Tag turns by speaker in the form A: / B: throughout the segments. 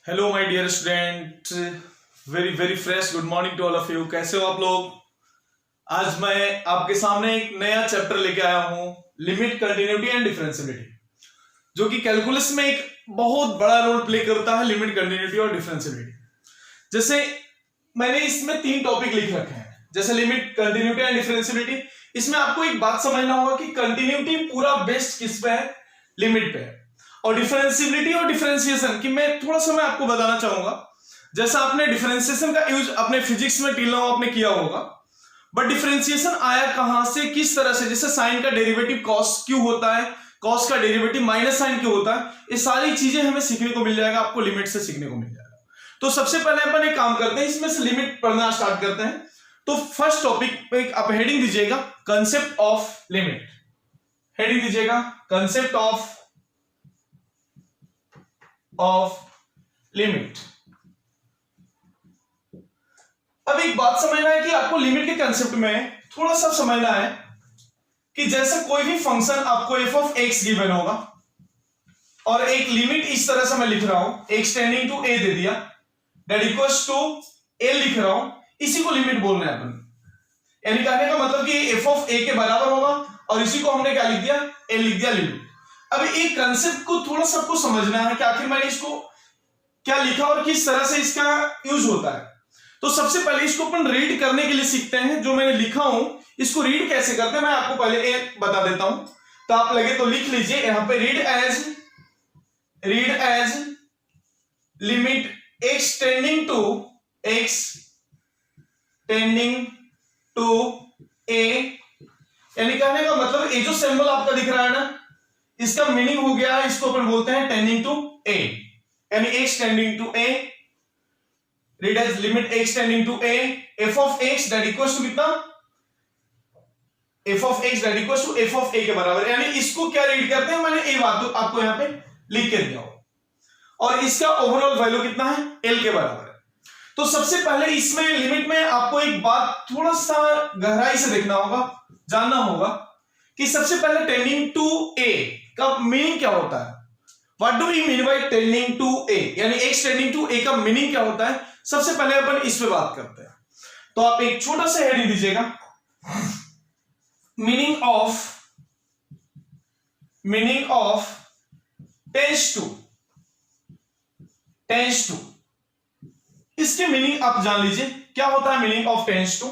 A: Hello my dear student, very very fresh good morning to all of you. कैसे हो आप लोग? आज मैं आपके सामने एक नया चैप्टर लेके आया हूं, लिमिट, कंटिन्यूटी एंड डिफरेंशियबिलिटी, जो कि कैलकुलस में एक बहुत बड़ा रोल प्ले करता है। लिमिट, कंटिन्यूटी और डिफरेंशियबिलिटी। जैसे मैंने इसमें 3 टॉपिक लिख रखे हैं, जैसे लिमिट, कंटिन्यूटी एंड डिफरेंशियबिलिटी। इसमें आपको एक बात समझना होगा कि कंटिन्यूटी पूरा बेस्ड किस पे है? लिमिट पे है। और डिफरेंशियबिलिटी और डिफरेंशिएशन की मैं थोड़ा सा मैं आपको बताना चाहूंगा। जैसा आपने डिफरेंशिएशन का यूज अपने फिजिक्स में टिल नाउ आपने किया होगा, बट डिफरेंशिएशन आया कहां से, किस तरह से? जैसे साइन का डेरिवेटिव कॉस क्यों होता है, कॉस का डेरिवेटिव माइनस साइन क्यों होता है, ये सारी चीजें हमें सीखने को मिल जाएगा, आपको लिमिट से सीखने को मिल जाएगा। तो सबसे पहले अपन एक काम करते हैं, इसमें से लिमिट पढ़ना स्टार्ट करते हैं। तो फर्स्ट टॉपिक पे आप हेडिंग दीजिएगा कंसेप्ट ऑफ लिमिट। हेडिंग दीजिएगा कंसेप्ट ऑफ लिमिट। अब एक बात समझना है कि आपको लिमिट के कंसेप्ट में थोड़ा सा समझना है कि जैसे कोई भी फंक्शन आपको f ऑफ x गिवन होगा और एक लिमिट इस तरह से मैं लिख रहा हूं, x टेंडिंग टू a दे दिया, दैट इक्वल्स टू a लिख रहा हूं, इसी को लिमिट बोल रहे हैं अपन। यानी कहने का मतलब कि f ऑफ a के बराबर होगा और इसी को हमने क्या लिख दिया? a लिख दिया, लिमिट। अब एक कंसेप्ट को थोड़ा सा आपको समझना है कि आखिर मैंने इसको क्या लिखा और किस तरह से इसका यूज होता है। तो सबसे पहले इसको अपन रीड करने के लिए सीखते हैं। जो मैंने लिखा हूं इसको रीड कैसे करते हैं मैं आपको पहले एक बता देता हूं। तो आप लगे तो लिख लीजिए यहां पे, read as limit x tending to a। यानी कहने का मतलब ये जो सिंबल आपका दिख रहा है ना, इसका मीनिंग हो गया, इसको अपन बोलते हैं टेंडिंग टू a, यानी x tending to a। Read as limit x tending to a, f of x that equals to कितना? f of x that equals to f of a के बराबर। यानी इसको क्या रीड करते हैं, मैंने ये बात तो आपको यहां पे लिख के दिया हो, और इसका ओवरऑल वैल्यू कितना है? l के बराबर है। तो सबसे पहले इसमें लिमिट में आपको एक बात थोड़ा सा गहराई से देखना होगा, जानना होगा कि सबसे पहले टेंडिंग टू a का मीनिंग क्या होता है। What do we mean by tending to a, यानी x टेंडिंग टू a का मीनिंग क्या होता है? सबसे पहले अपन इस पे बात करते हैं। तो आप एक छोटा सा हेडिंग दीजिएगा, मीनिंग ऑफ टेंस टू। इसके मीनिंग आप जान लीजिए क्या होता है मीनिंग ऑफ टेंस टू।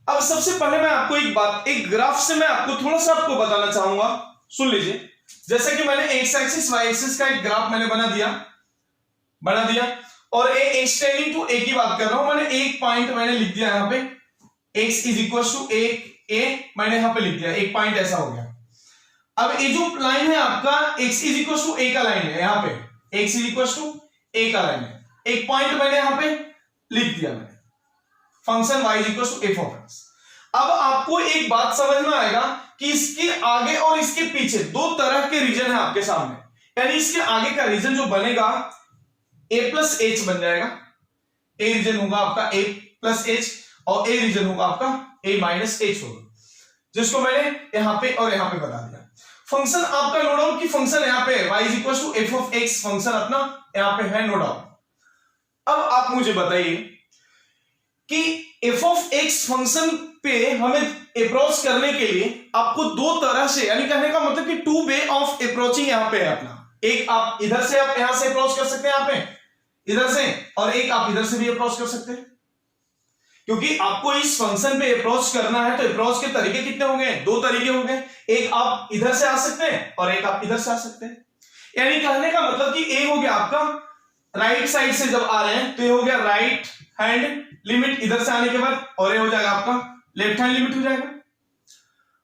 A: अब सबसे पहले मैं आपको एक बात, एक ग्राफ से मैं आपको थोड़ा सा आपको बताना चाहूंगा, सुन लीजिए। जैसे कि मैंने एक्स एक्सिस वाई एक्सिस का एक ग्राफ मैंने बना दिया और x टेंडिंग टू a की बात कर रहा हूं। मैंने एक पॉइंट मैंने लिख दिया यहां पे, x is equal to a मैंने यहां पे लिख दिया, एक पॉइंट ऐसा हो गया। अब ये जो लाइन है आपका x is equal to a का लाइन है, यहां पे x is equal to a का लाइन है, एक पॉइंट मैंने यहां पे लिख दिया मैंने, function y is equal to f of x। अब आपको एक बात समझ में आएगा कि इसके आगे और इसके पीछे दो तरह के रीजन है आपके सामने। यानी इसके आगे का रीजन जो बनेगा a प्लस एच बन जाएगा, a रीजन होगा आपका a प्लस एच और a रीजन होगा आपका a माइनस एच होगा, जिसको मैंने यहां पे और यहां पे बता दिया। फंक्शन आपका नो डाउट की फंक्शन यहां पे y is equal to f of x function अपना यहां पे है, नो डाउट। अब आप मुझे बताइए कि f ऑफ x फंक्शन पे हमें अप्रोच करने के लिए आपको दो तरह से, यानी कहने का मतलब कि टू वे ऑफ अप्रोचिंग यहां पे है अपना। एक आप इधर से, आप यहां से अप्रोच कर सकते हैं यहां पे इधर से, और एक आप इधर से भी अप्रोच कर सकते हैं। क्योंकि आपको इस फंक्शन पे अप्रोच करना है तो अप्रोच के तरीके कितने हो गए? दो तरीके हो गए, एक आप इधर से आ सकते हैं और एक आप इधर से आ सकते हैं। यानी कहने का मतलब कि ए हो गया आपका राइट साइड से जब आ रहे हैं तो ये हो गया राइट हैंड लिमिट इधर से आने के बाद, और ये हो जाएगा आपका लेफ्ट हैंड लिमिट हो जाएगा।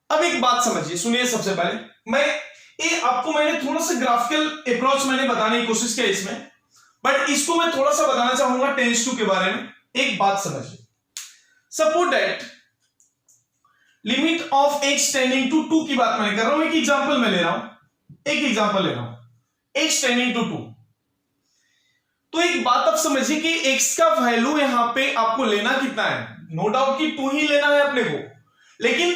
A: अब एक बात समझिए, सुनिए। सबसे पहले मैंने थोड़ा सा ग्राफिकल अप्रोच मैंने बताने की कोशिश की इसमें, बट इसको मैं थोड़ा सा बताना चाहूंगा टेंस टू के बारे में। एक बात समझिए, suppose that limit of x tending to 2 की बात मैं कर रहा हूं, एक एग्जांपल मैं ले रहा हूं, x टेंडिंग टू 2। तो एक बात आप समझिए कि x का वैल्यू यहां पे आपको लेना कितना है? नो डाउट कि 2 ही लेना है अपने को, लेकिन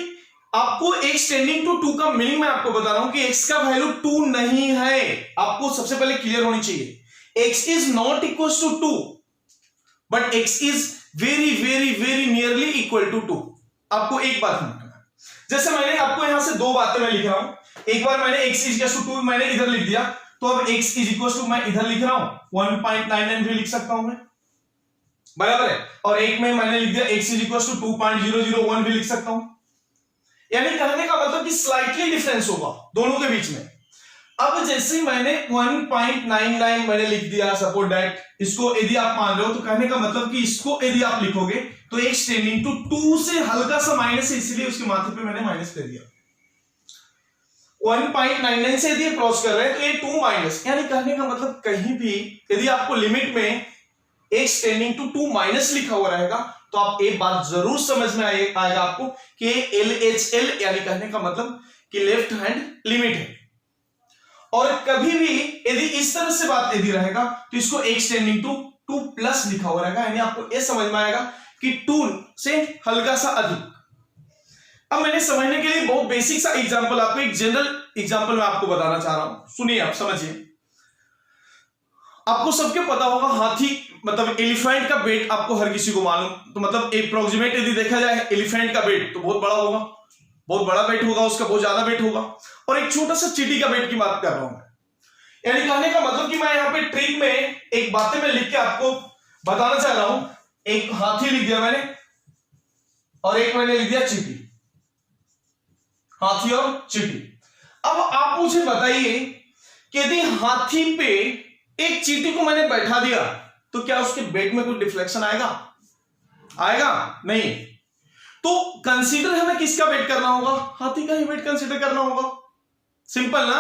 A: आपको x टेंडिंग टू 2 का मीनिंग मैं आपको बता रहा हूं कि x का वैल्यू 2 नहीं है, आपको सबसे पहले क्लियर होनी चाहिए। x is not equal to 2 but x is very very very nearly equal to 2। आपको एक बात समझना है, जैसे मैंने आपको यहां से दो बातें मैं लिख रहा हूं, एक बार मैंने x इज इक्वल टू 2 मैंने इधर लिख दिया, तो अब x इज इक्वल टू मैं इधर लिख रहा हूं 1.99 भी लिख सकता हूं मैं, बराबर है। और एक में मैंने लिख दिया x इज इक्वल टू 2.001 भी लिख सकता हूं। यानी कहने का मतलब कि स्लाइटली डिफरेंस होगा दोनों के बीच में। अब जैसे मैंने 1.99 मैंने लिख दिया, सपोज दैट इसको यदि आप मान रहे हो, तो कहने का मतलब कि इसको यदि आप लिखोगे तो x टेंडिंग टू 2 से हल्का सा माइनस है, इसलिए उसके माथे पे मैंने माइनस कर दिया। 1.99 से यदि क्रॉस कर रहे हैं तो ये 2 माइनस, यानी कहने का मतलब कहीं भी यदि आपको लिमिट में x टेंडिंग टू 2 माइनस लिखा हुआ रहेगा तो आप एक बात जरूर समझ में आएगा आपको कि LHL यानी कहने का मतलब कि लेफ्ट हैंड लिमिट है। और कभी भी यदि इस तरह से बात यदि रहेगा तो इसको x टेंडिंग टू 2 प्लस लिखा हुआ रहेगा, यानी आपको यह समझ में आएगा कि 2 से हल्का सा अधिक। अब मैंने समझने के लिए बहुत बेसिक सा एग्जांपल, आपको एक जनरल एग्जांपल मैं आपको बताना चाह रहा हूं, सुनिए आप समझिए। आपको सबके पता होगा हाथी मतलब एलिफेंट का वेट आपको हर किसी को मालूम, तो मतलब अप्रोक्सीमेट यदि देखा जाए एलिफेंट का वेट तो बहुत बड़ा होगा, बहुत बड़ा वेट होगा उसका, बहुत ज्यादा वेट होगा। और एक छोटा सा चींटी का वेट की बात कर रहा हूं मैं, यानी कहने का मतलब कि मैं यहां पे ट्रिक में एक बातें मैं लिख के आपको बताना चाह रहा हूं। एक हाथी लिख दिया मैंने और एक मैंने लिख दिया चींटी, हाथी और चींटी। अब आप मुझे बताइए कि यदि हाथी पे एक चींटी को मैंने बैठा दिया तो क्या उसके वेट में कोई डिफ्लेक्शन आएगा? आएगा नहीं। तो कंसीडर हमें किसका वेट करना होगा? हाथी का ही वेट कंसीडर करना होगा, सिंपल ना।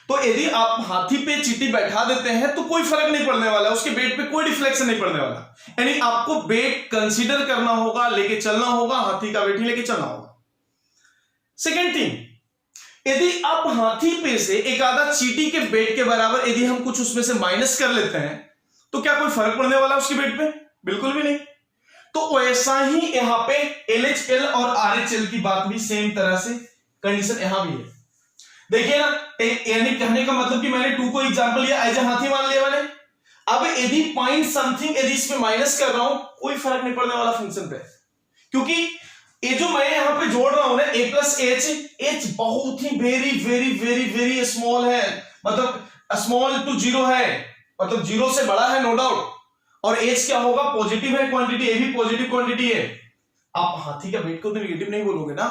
A: तो यदि आप हाथी पे चींटी बैठा देते हैं तो कोई फर्क नहीं पड़ने वाला, उसके वेट पे कोई डिफ्लेक्शन नहीं पड़ने वाला, यानी आपको वेट कंसीडर करना होगा, लेके चलना होगा, हाथी का वेट ही लेके चलना होगा। सेकेंड थिंग, यदि आप हाथी पे से एक आधा चींटी के वेट के बराबर यदि हम कुछ उसमें से माइनस कर लेते हैं तो क्या कोई फर्क पड़ने वाला उसके वेट पे? बिल्कुल भी नहीं। तो वैसा ही यहां पे LHL और RHL की बात भी सेम तरह से कंडीशन यहां भी है। देखिए ना, यानी कहने का मतलब कि मैंने 2 को एग्जांपल लिया, एज ए हाथी मान लिया मैंने। अब यदि पॉइंट समथिंग यदि इसमें माइनस कर रहा हूं कोई फर्क नहीं पड़ने वाला फंक्शन पे, क्योंकि ये जो मैं यहां पे जोड़ रहा हूं ना a प्लस h बहुत ही very very very very small है, मतलब स्मॉल टू 0 है, मतलब 0 से बड़ा है नो डाउट। और h क्या होगा? पॉजिटिव है क्वांटिटी, ये भी पॉजिटिव क्वांटिटी है। आप हाथी का वेट को तो नेगेटिव नहीं बोलोगे ना,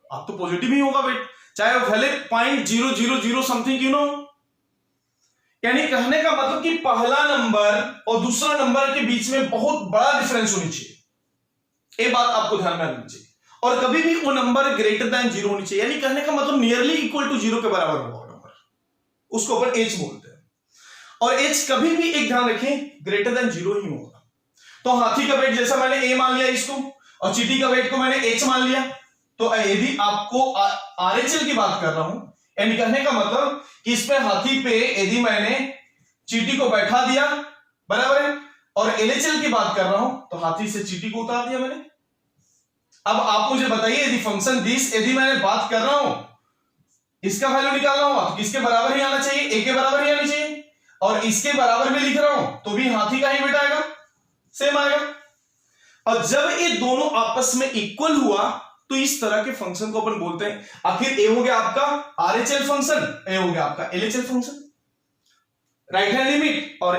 A: आप तो पॉजिटिव ही होगा वेट, चाहे वो भले 0.000 समथिंग क्यों ना हो। यानी कहने का मतलब कि पहला नंबर और दूसरा नंबर के बीच में बहुत बड़ा डिफरेंस होनी चाहिए, ये बात आपको ध्यान में रखनी चाहिए। और कभी भी वो नंबर ग्रेटर देन 0 होनी चाहिए, यानी कहने का मतलब नियरली इक्वल टू 0 के बराबर होगा नंबर, उसको ऊपर h बोलते हैं। और h कभी भी एक ध्यान रखें ग्रेटर देन 0 ही होगा। तो हाथी का वेट जैसा मैंने a मान लिया इसको, और चींटी का वेट को मैंने h मान लिया, तो यदि आपको RHL की बात कर रहा हूं, यानी कहने का मतलब कि इस पे हाथी पे यदि मैंने चींटी को बैठा दिया, बराबर है, और LHL की बात कर रहा हूं तो हाथी से चींटी को उतार दिया मैंने। अब आप मुझे बताइए यदि फंक्शन दिस यदि मैंने बात कर रहा हूं, इसका वैल्यू निकालना होगा तो किसके बराबर ही आना चाहिए? a के बराबर ही आनी चाहिए। और इसके बराबर में लिख रहा हूं तो भी हाथी का ही वेट आएगा, सेम आएगा। और जब ये दोनों आपस में इक्वल हुआ तो इस तरह के फंक्शन को अपन बोलते हैं, आखिर ए हो गया आपका RHL फंक्शन, ए हो गया आपका LHL function, right hand limit और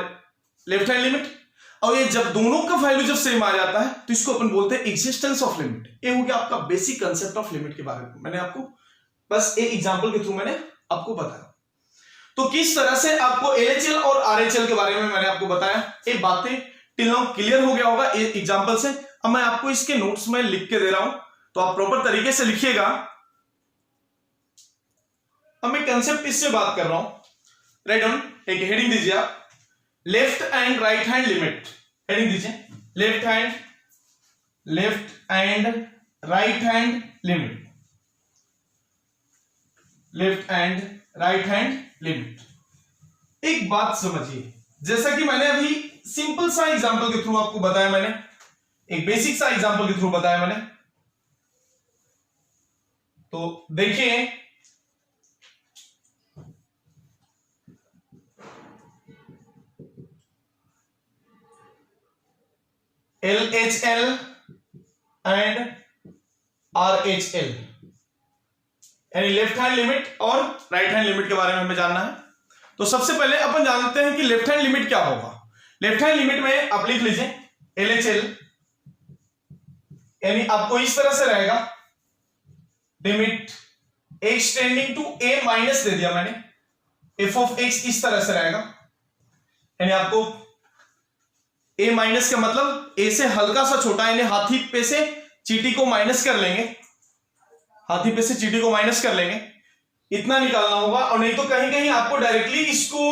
A: लेफ्ट हैंड लिमिट। और ये जब दोनों का वैल्यू जब सेम आ जाता है तो इसको अपन बोलते हैं एग्जिस्टेंस ऑफ लिमिट। ये हो गया आपका बेसिक कंसेप्ट ऑफ लिमिट के बारे में, मैंने आपको बस एक एग्जांपल के थ्रू मैंने आपको बताया। तो किस तरह से आपको LHL और RHL के बारे में मैंने आपको बताया, ये बातें टिल नाउ क्लियर हो गया होगा एग्जांपल से। अब मैं आपको इसके नोट्स में लिख के दे रहा हूं तो आप प्रॉपर तरीके से लिखिएगा। अब मैं कंसेप्ट इससे बात कर रहा हूं, राइट ऑन, एक हेडिंग दीजिए आप, left and right hand limit, heading दीजिए left and right hand limit, left and right hand limit. एक बात समझिए, जैसा कि मैंने अभी सिंपल सा एग्जांपल के थ्रू आपको बताया, मैंने एक बेसिक सा एग्जांपल के थ्रू बताया मैंने। तो देखिए LHL एंड RHL यानी लेफ्ट हैंड लिमिट और राइट हैंड लिमिट के बारे में हमें जानना है। तो सबसे पहले अपन जानते हैं कि लेफ्ट हैंड लिमिट क्या होगा। लेफ्ट हैंड लिमिट में आप लिख लीजिए LHL यानी आपको इस तरह से रहेगा, limit x tending to a minus दे दिया मैंने, f ऑफ x इस तरह से रहेगा, यानी आपको a माइनस का मतलब a से हल्का सा छोटा, यानी हाथी पे से चीटी को माइनस कर लेंगे, हाथी पे से चीटी को माइनस कर लेंगे, इतना निकालना होगा। और नहीं तो कहीं कहीं आपको डायरेक्टली इसको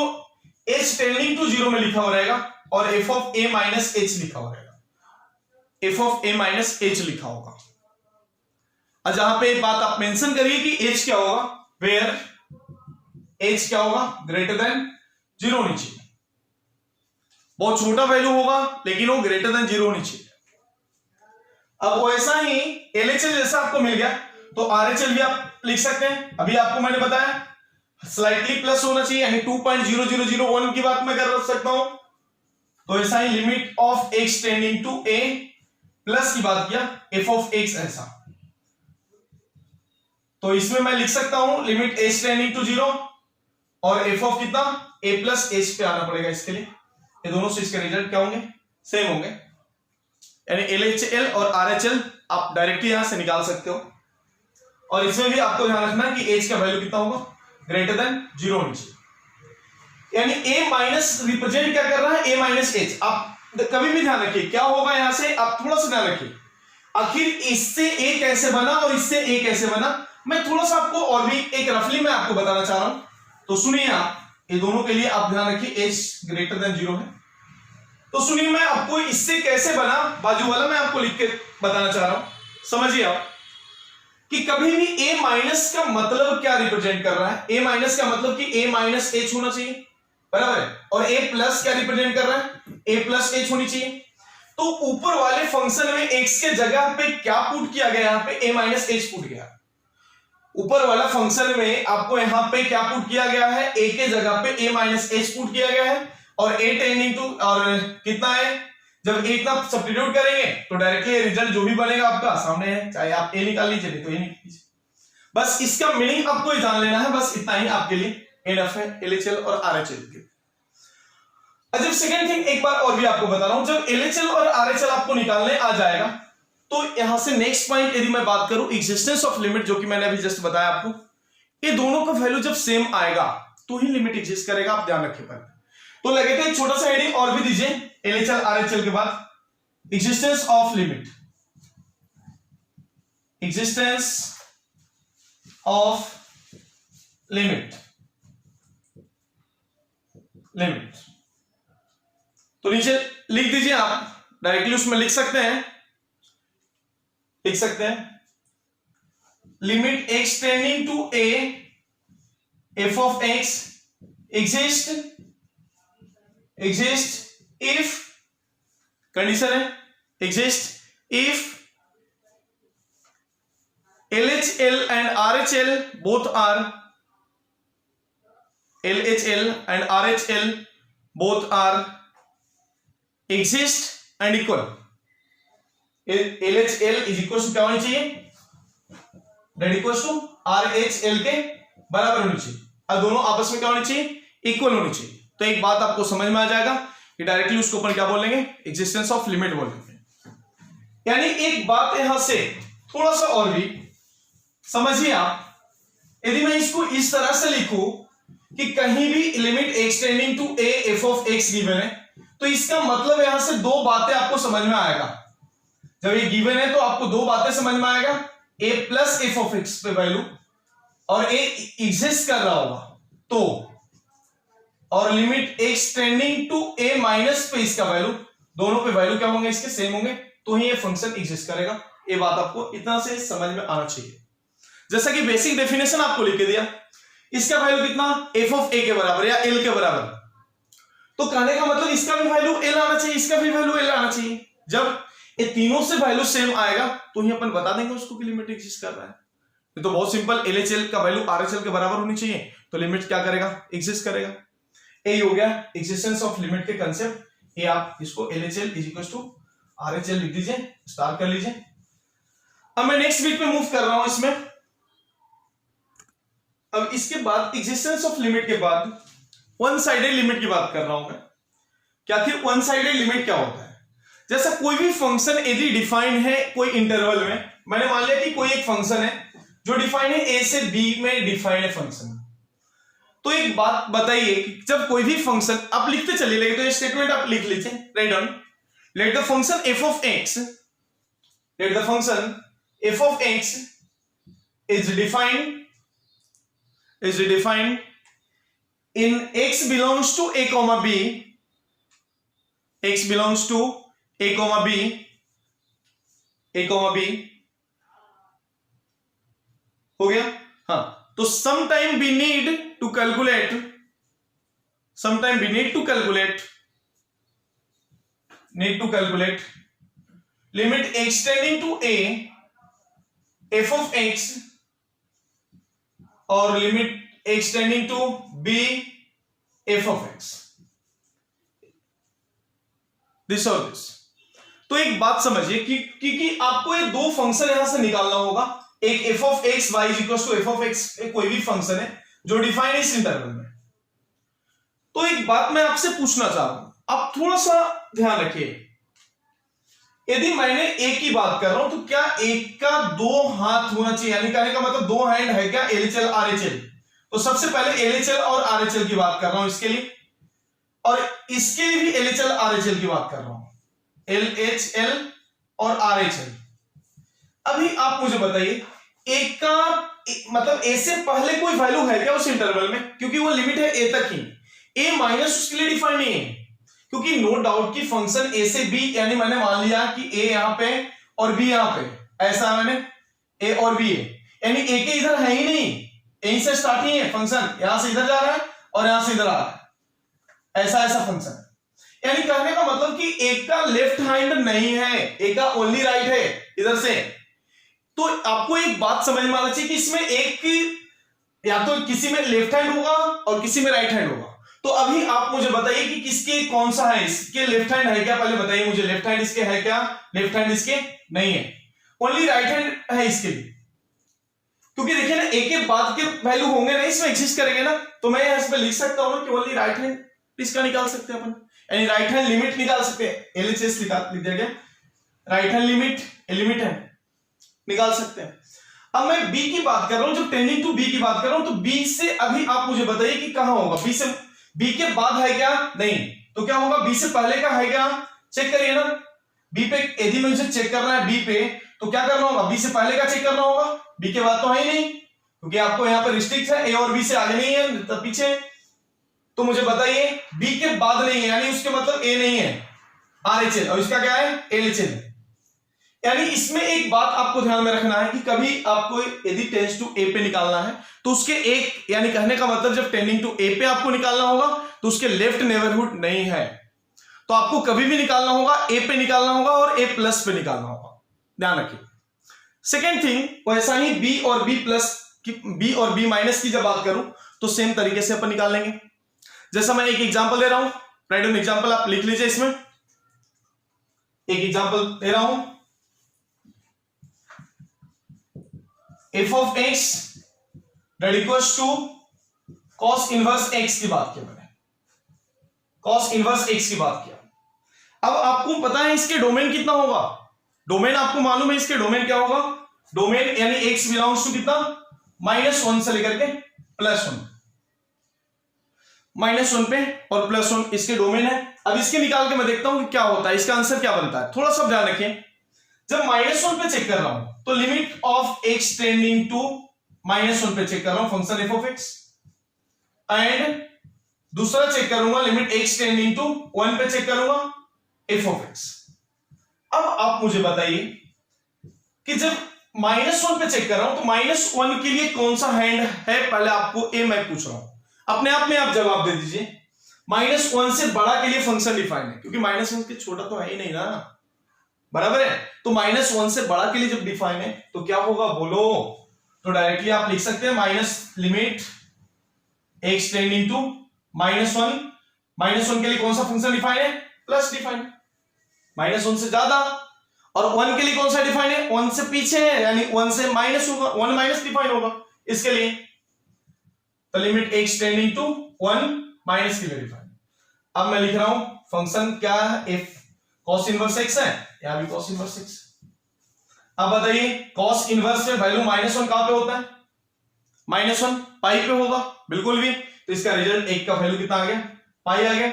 A: h टेंडिंग टू 0 में लिखा हो रहेगा और f of a minus h लिखा हो रहेगा, f of a minus h लिखा होगा। और जहां पे एक बात आप मेंशन करिए कि h क्या होगा, वेयर h क्या होगा, ग्रेटर देन 0 होनी चाहिए। बहुत छोटा वैल्यू होगा लेकिन वो ग्रेटर देन 0 होनी चाहिए। अब वैसा ही LHL जैसा आपको मिल गया तो RHL भी आप लिख सकते हैं। अभी आपको मैंने बताया स्लाइटली प्लस होना चाहिए, यानी 2.0001 की बात मैं कर सकता हूं। तो ऐसा ही limit of x tending to a plus की बात किया, f ऑफ x ऐसा, तो इसमें मैं लिख सकता हूं लिमिट h टेंडिंग टू 0 और f ऑफ कितना a प्लस h पे आना पड़ेगा इसके लिए। ये दोनों से इसके रिजल्ट क्या होंगे, सेम होंगे, यानी LHL और RHL आप डायरेक्टली यहां से निकाल सकते हो। और इसमें भी आपको ध्यान रखना है कि h का वैल्यू कितना होगा, ग्रेटर देन 0 होनी चाहिए। यानी a माइनस रिप्रेजेंट क्या कर रहा है, a माइनस h। आप कभी भी ध्यान रखिए क्या होगा, यहां से आप थोड़ा सा ध्यान रखिए आखिर इससे a कैसे बना और इससे a कैसे बना। मैं थोड़ा सा आपको और भी एक रफली मैं आपको बताना चाह रहा हूं, तो सुनिए आप, ये दोनों के लिए आप ध्यान रखिए h ग्रेटर देन 0 है। तो सुनिए मैं आपको इससे कैसे बना बाजू वाला मैं आपको लिख के बताना चाह रहा हूं, समझिए आप कि कभी भी a माइनस का मतलब क्या रिप्रेजेंट कर रहा है। a माइनस का मतलब कि a माइनस h होना चाहिए, बराबर है, और a प्लस क्या रिप्रेजेंट कर रहा है, a प्लस h होनी चाहिए। तो ऊपर वाले फंक्शन में x के जगह पे क्या पुट किया गया, यहां पे a माइनस h पुट गया। ऊपर वाला फंक्शन में आपको यहां पे क्या पुट किया गया है, a के जगह पे a माइनस h पुट किया गया है और a टेंडिंग टू, और कितना है, जब a इतना सब्स्टिट्यूट करेंगे तो डायरेक्टली रिजल्ट जो भी बनेगा आपका सामने है, चाहे आप a निकाल लीजिए नहीं तो a निकाल लीजिए। बस इसका मीनिंग आपको जान लेना है, बस इतना ही आपके लिए एनफ है LHL और RHL के। जब सेकंड थिंग एक बार और भी आपको बता रहा हूं, जब LHL और RHL आपको निकालने आ जाएगा तो यहां से नेक्स्ट पॉइंट यदि मैं बात करूं एक्जिस्टेंस ऑफ लिमिट, जो कि मैंने अभी जस्ट बताया आपको, ये दोनों का वैल्यू जब सेम आएगा तो ही लिमिट एग्जिस्ट करेगा, आप ध्यान रखिए। पर तो लगे थे एक छोटा सा हेडिंग और भी दीजिए LHL RHL के बाद, existence of limit, existence of limit, limit. तो नीचे लिख दीजिए आप, डायरेक्टली उसमें लिख सकते हैं, लिख सकते हैं limit x tending to a f of x exist if, condition है exist if LHL and RHL both are, LHL and RHL both are exist and equal। LHL is equal to क्या होनी चाहिए, डेट इक्वल टू RHL के बराबर होनी चाहिए, और दोनों आपस में क्या होनी चाहिए, इक्वल होनी चाहिए। तो एक बात आपको समझ में आ जाएगा कि डायरेक्टली उसको अपन क्या बोलेंगे, एग्जिस्टेंस ऑफ लिमिट बोलेंगे। यानी एक बात यहां से थोड़ा सा और भी समझिए आप, यदि मैं इसको इस तरह से लिखूं कि कहीं भी limit x tending to a f of x given है, तो इसका मतलब यहां से दो बातें आपको समझ में आएगा। जब ये गिवन है तो आपको दो बातें समझ में आएगा, a plus f of x पे वैल्यू और a एग्जिस्ट कर रहा होगा तो, और limit x tending to a minus पे इसका वैल्यू, दोनों पे वैल्यू क्या होंगे, इसके सेम होंगे, तो ही ये फंक्शन एग्जिस्ट करेगा। ये बात आपको इतना से समझ में आना चाहिए। जैसा कि बेसिक डेफिनेशन आपको लिख के दिया, इसका वैल्यू कितना, f ऑफ a के बराबर या l के बराबर, तो कहने का मतलब इसका भी वैल्यू l आना चाहिए, इसका भी वैल्यू l आना चाहिए। जब ये तीनों से वैल्यू सेम आएगा तो ही अपन बता देंगे उसको कि लिमिट एग्जिस्ट कर रहा है। ये तो बहुत सिंपल, LHL का वैल्यू RHL के बराबर होनी चाहिए, तो लिमिट क्या करेगा, एग्जिस्ट करेगा। ए हो गया एग्जिस्टेंस ऑफ लिमिट के कंसेप्ट। ये आप इसको LHL is equal to RHL लिख दीजिए, स्टार कर लीजिए। अब मैं नेक्स्ट बीट पे मूव कर रहा हूं इसमें। अब इसके बाद एग्जिस्टेंस ऑफ लिमिट के बाद वन साइडेड लिमिट की बात कर रहा हूं मैं कि आखिर वन साइडेड लिमिट क्या होता है। जैसा कोई भी फंक्शन यदि डिफाइन है कोई इंटरवल में, मैंने मान लिया कि कोई एक फंक्शन है जो डिफाइन है ए से बी में डिफाइन है फंक्शन, तो एक बात बताइए कि जब कोई भी फंक्शन आप लिखते चलिए, लेकिन तो ये स्टेटमेंट आप लिख लीजिए, write down, let the function f of x, let the function f of x is defined in x belongs to a comma b, x belongs to a comma b, a comma b हो गया। हाँ, तो sometime we need to calculate limit x tending to a f of x और limit x tending to b f of x, this और this. तो एक बात समझिए कि आपको ये दो फंक्शन यहां से निकालना होगा, एक f of x y is equals to f of x कोई भी फंक्शन है जो डिफाइन है इस इंटरवल में। तो एक बात मैं आपसे पूछना चाह रहा हूं, आप थोड़ा सा ध्यान रखिए, यदि मैंने एक की बात कर रहा हूं तो क्या एक का दो हाथ होना चाहिए, यानी कहने का मतलब दो हैंड है क्या LHL RHL। तो सबसे पहले LHL और RHL की बात कर रहा हूं इसके लिए, और इसके लिए भी LHL RHL की बात कर रहा हूं, LHL और RHL। अभी आप मुझे बताइए एक का मतलब ए से पहले कोई वैल्यू है क्या उस इंटरवल में, क्योंकि वो लिमिट है ए तक ही, ए माइनस उसके लिए डिफाइन नहीं है, क्योंकि नो डाउट की फंक्शन ए से बी, यानी मैंने मान लिया कि ए यहां पे और बी यहां पे, ऐसा मैंने ए और बी है, यानी ए के इधर है ही नहीं, यहीं से स्टार्ट ही है फंक्शन, यहां से इधर जा रहा है और यहां से इधर आ रहा है, ऐसा फंक्शन। यानी कहने का मतलब कि एक का लेफ्ट हैंड नहीं है, एक का ओनली राइट है इधर से। तो आपको एक बात समझ में आना चाहिए कि इसमें एक या तो किसी में लेफ्ट हैंड होगा और किसी में राइट हैंड होगा। तो अभी आप मुझे बताइए कि किसके कौन सा है, इसके लेफ्ट हैंड है क्या, पहले बताइए मुझे, लेफ्ट हैंड इसके है क्या, लेफ्ट हैंड इसके नहीं है, ओनली राइट हैंड है इसके लिए। क्योंकि देखिए ना एक के बाद के वैल्यू होंगे ना इसमें एग्जिस्ट करेंगे ना, तो मैं यहां पे लिख सकता हूं कि ओनली राइट हैंड इसका निकाल सकते हैं अपन, यानी राइट हैंड लिमिट निकाल सकते हैं, LHS लिख दिया गया, राइट हैंड लिमिट है निकाल सकते हैं। अब मैं बी की बात कर रहा हूं, जब टेंडिंग टू बी की बात कर रहा हूं, तो बी से अभी आप मुझे बताइए कि कहां होगा, बी से बी के बाद है क्या, नहीं, तो क्या होगा, बी से पहले का है क्या, चेक करिए ना, बी पे यदि मुझे चेक करना है बी पे, तो क्या करना होगा, बी से पहले का चेक करना होगा, बी के बाद तो है ही नहीं, क्योंकि आपको यहां पर रिस्ट्रिक्ट है, ए और बी से आगे नहीं है तब पीछे। तो मुझे बताइए बी के बाद नहीं है, यानी उसके मतलब ए नहीं है, RHL, और इसका क्या है LHL। यानी इसमें एक बात आपको ध्यान में रखना है कि कभी आपको यदि टेंड्स टू ए पे निकालना है तो उसके एक, यानी कहने का मतलब जब टेंडिंग टू ए पे आपको निकालना होगा तो उसके लेफ्ट नेबरहुड नहीं है, तो आपको कभी भी निकालना होगा ए पे निकालना होगा और ए प्लस पे निकालना होगा, ध्यान रखिए। सेकेंड थिंग, वैसा ही बी और बी प्लस की, बी और बी माइनस की जब बात करूं तो सेम तरीके से अपन निकाल लेंगे। जैसा मैं एक एग्जांपल दे रहा हूं, राइट डाउन एग्जांपल आप लिख लीजिए, इसमें एक एग्जांपल दे रहा हूं, f of x that equals to cos inverse x की बात किया मैंने, cos inverse x की बात किया। अब आपको पता है इसके डोमेन कितना होगा, डोमेन आपको मालूम है इसके डोमेन क्या होगा, डोमेन यानी x बिलोंग्स टू कितना, -1 से लेकर के +1, -1 पे और +1 इसके डोमेन है। अब इसके निकाल के मैं देखता हूं कि क्या होता है, इसका आंसर क्या बनता है, थोड़ा सा ध्यान रखें। जब -1 पे चेक कर रहा हूं तो limit of x tending to -1 पे चेक कर रहा हूं function f of x, and दूसरा चेक करूंगा लिमिट x टेंडिंग टू 1 पे चेक करूंगा f of x। अब आप मुझे बताइए कि जब -1 पे चेक कर रहा हूं तो -1 के लिए कौन सा हैंड है, पहले आपको ए मैं पूछ रहा हूं, अपने आप में आप जवाब दे दीजिए। -1 से बड़ा के लिए फंक्शन डिफाइन है, क्योंकि -1 के छोटा तो है ही नहीं ना, बराबर है, तो -1 से बड़ा के लिए जब डिफाइन है तो क्या होगा बोलो, तो डायरेक्टली आप लिख सकते हैं minus limit x tending to -1, -1 के लिए कौन सा फंक्शन डिफाइन है? प्लस डिफाइन, -1 से ज्यादा, और 1 के लिए कौन सा डिफाइन है? 1 से पीछे है, यानी 1 से माइनस होगा, 1 माइनस डिफाइन होगा इसके लिए, तो limit x tending to 1 minus के लिए डिफाइन। अब मैं लिख रहा हूं फंक्शन क्या है, f cos इनवर्स x है, यहां भी cos इनवर्स x। अब बताइए cos इनवर्स में वैल्यू -1 कहां पे होता है? -1 पाई पे होगा, बिल्कुल भी, तो इसका रिजल्ट 1 का वैल्यू कितना आ गया? पाई आ गया।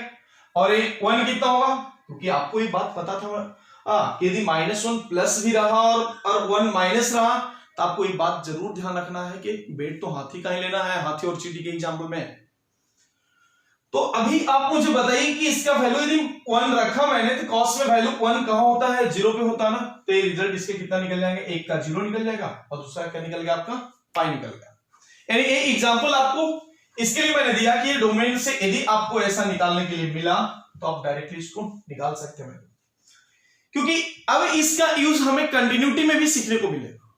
A: और 1 कितना होगा? क्योंकि आपको ये बात पता था कि यदि -1 प्लस भी रहा और 1 माइनस रहा, तो आपको एक बात जरूर ध्यान रखना है कि बेट तो हाथी का ही लेना है, हाथी और चींटी के एग्जाम्पल में। तो अभी आप मुझे बताइए कि इसका वैल्यू यदि 1 रखा मैंने, तो कॉस में वैल्यू 1 कहां होता है? 0 पे होता है ना, तो ये रिजल्ट इसके कितना निकल जाएंगे? एक का 0 निकल जाएगा और दूसरा क्या निकल गया? आपका पाई निकल गया। यानी ये एग्जांपल आपको इसके लिए मैंने दिया कि ये डोमेन से यदि आपको ऐसा निकालने के लिए मिला, तो आप डायरेक्टली इसको निकाल सकते हैं, क्योंकि अब इसका यूज हमें कंटिन्यूटी में भी सीखने को मिलेगा।